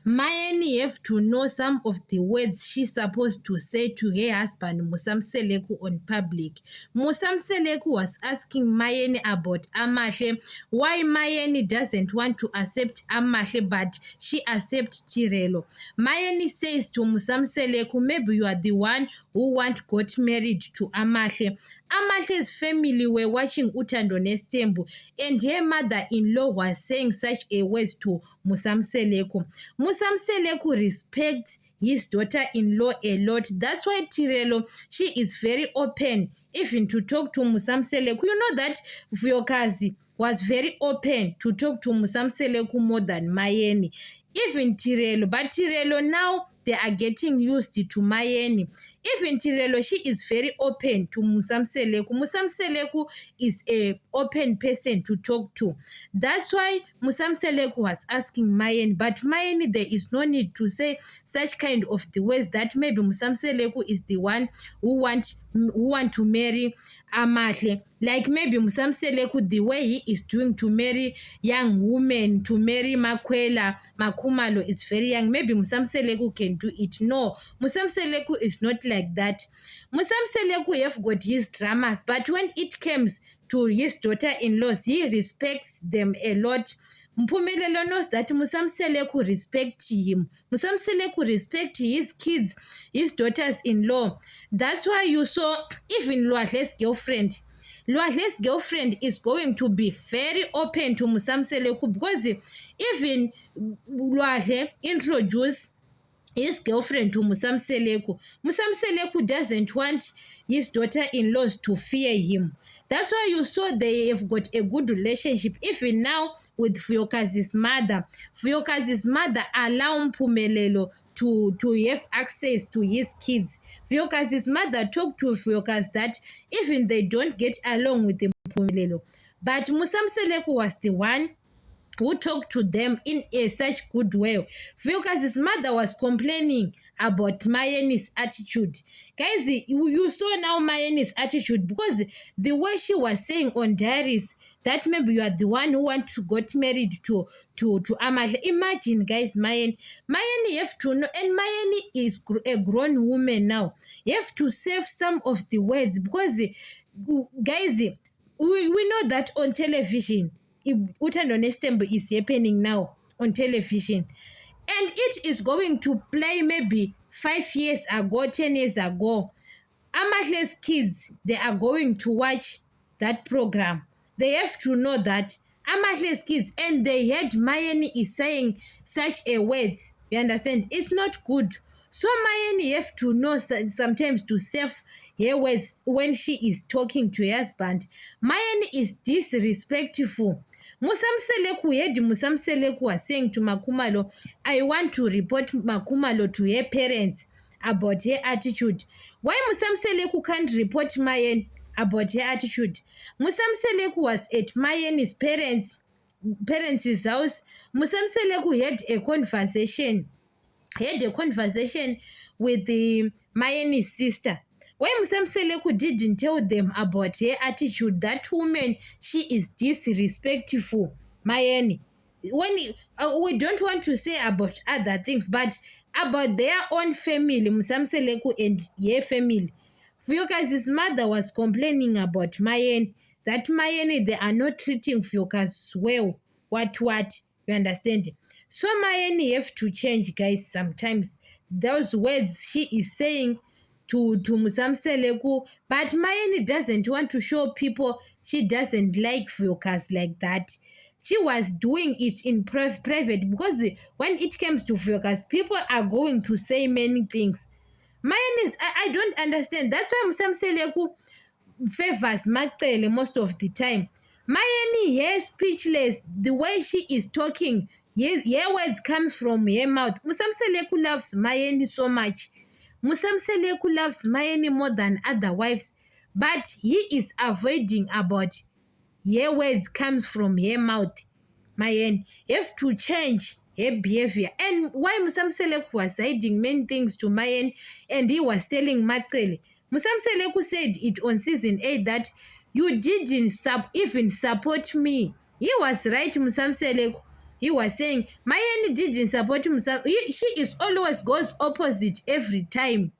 Mayeni have to know some of the words she's supposed to say to her husband Musamseleku on public. Musamseleku was asking Mayeni about Amahle, why Mayeni doesn't want to accept Amahle but she accepts Tirelo. Mayeni says to Musamseleku, maybe you are the one who got married to Amahle. Amahle's family were watching Utando Nestembu and her mother-in-law was saying such a words to Musamseleku. Musamseleku respects his daughter-in-law a lot. That's why Tirelo, she is very open even to talk to Musamseleku. You know that Vuyokazi was very open to talk to Musamseleku more than Mayeni. Even Tirelo, but Tirelo now they are getting used to Mayeni. Even Tirelo, she is very open to Musamseleku. Musamseleku is a open person to talk to. That's why Musamseleku was asking Mayeni, but Mayeni, there is no need to say such kind of the words that maybe Musamseleku is the one who want to marry Amahle. Like maybe Musamseleku, the way he is doing to marry young women, to marry Makwela, Makumalo is very young. Maybe Musamseleku can do it. No, Musamseleku is not like that. Musamseleku have got his dramas, but when it comes to his daughter-in-laws, he respects them a lot. Mpumelelo knows that Musamseleku respect him. Musamseleku respect his kids, his daughters-in-law. That's why you saw even Lwahle's girlfriend. Lwahle's girlfriend is going to be very open to Musamseleku because even Lwahle introduced his girlfriend to Musamseleku. Musamseleku doesn't want his daughter-in-laws to fear him. That's why you saw they have got a good relationship. Even now with Vuyokazi's mother. Vuyokazi's mother allow Mpumelelo to have access to his kids. Vuyokazi's mother talked to Vuyokazi that even they don't get along with Mpumelelo. But Musamseleku was the one who talked to them in a such good way. Vuyokazi's mother was complaining about Mayeni's attitude. Guys, you saw now Mayeni's attitude because the way she was saying on diaries that maybe you are the one who want to get married to Amahle. Imagine, guys, Mayeni have to know, and Mayeni is a grown woman now. You have to save some of the words because, guys, we know that on television, Utando Nestembu is happening now on television. And it is going to play maybe 5 years ago, 10 years ago. Amahle's kids, they are going to watch that program. They have to know that Amahle's kids, and they heard Mayeni is saying such a words. You understand? It's not good. So Mayeni have to know sometimes to save her words when she is talking to her husband. Mayeni is disrespectful. Musamseleku was saying to Makumalo, I want to report Makumalo to her parents about her attitude. Why Musamseleku can't report Mayeni about her attitude? Musamseleku was at Mayeni's parents' house. Musamseleku had a conversation with Mayeni's sister. Why Musamseleku didn't tell them about her attitude? That woman, she is disrespectful, Mayeni. When we don't want to say about other things, but about their own family, Musamseleku and her family. Vuyokazi's mother was complaining about Mayeni, that Mayeni, they are not treating Vuyokazi well. What? You understand? So Mayeni have to change, guys, sometimes. Those words she is saying to Musamseleku, but Mayeni doesn't want to show people she doesn't like Vuyokazi like that. She was doing it in private because when it comes to Vuyokazi, people are going to say many things. Mayeni, I don't understand. That's why Musamseleku favors Macele most of the time. Mayeni, her speechless, the way she is talking, her words comes from her mouth. Musamseleku loves Mayeni so much. Musamseleku loves Mayeni more than other wives, but he is avoiding about her words comes from her mouth. Mayeni have to change her behavior. And why Musamseleku was hiding many things to Mayeni and he was telling Macele. Musamseleku said it on season 8 that you didn't even support me. He was right, Musamseleku. he was saying Mayeni didn't support himself. She is always goes opposite every time.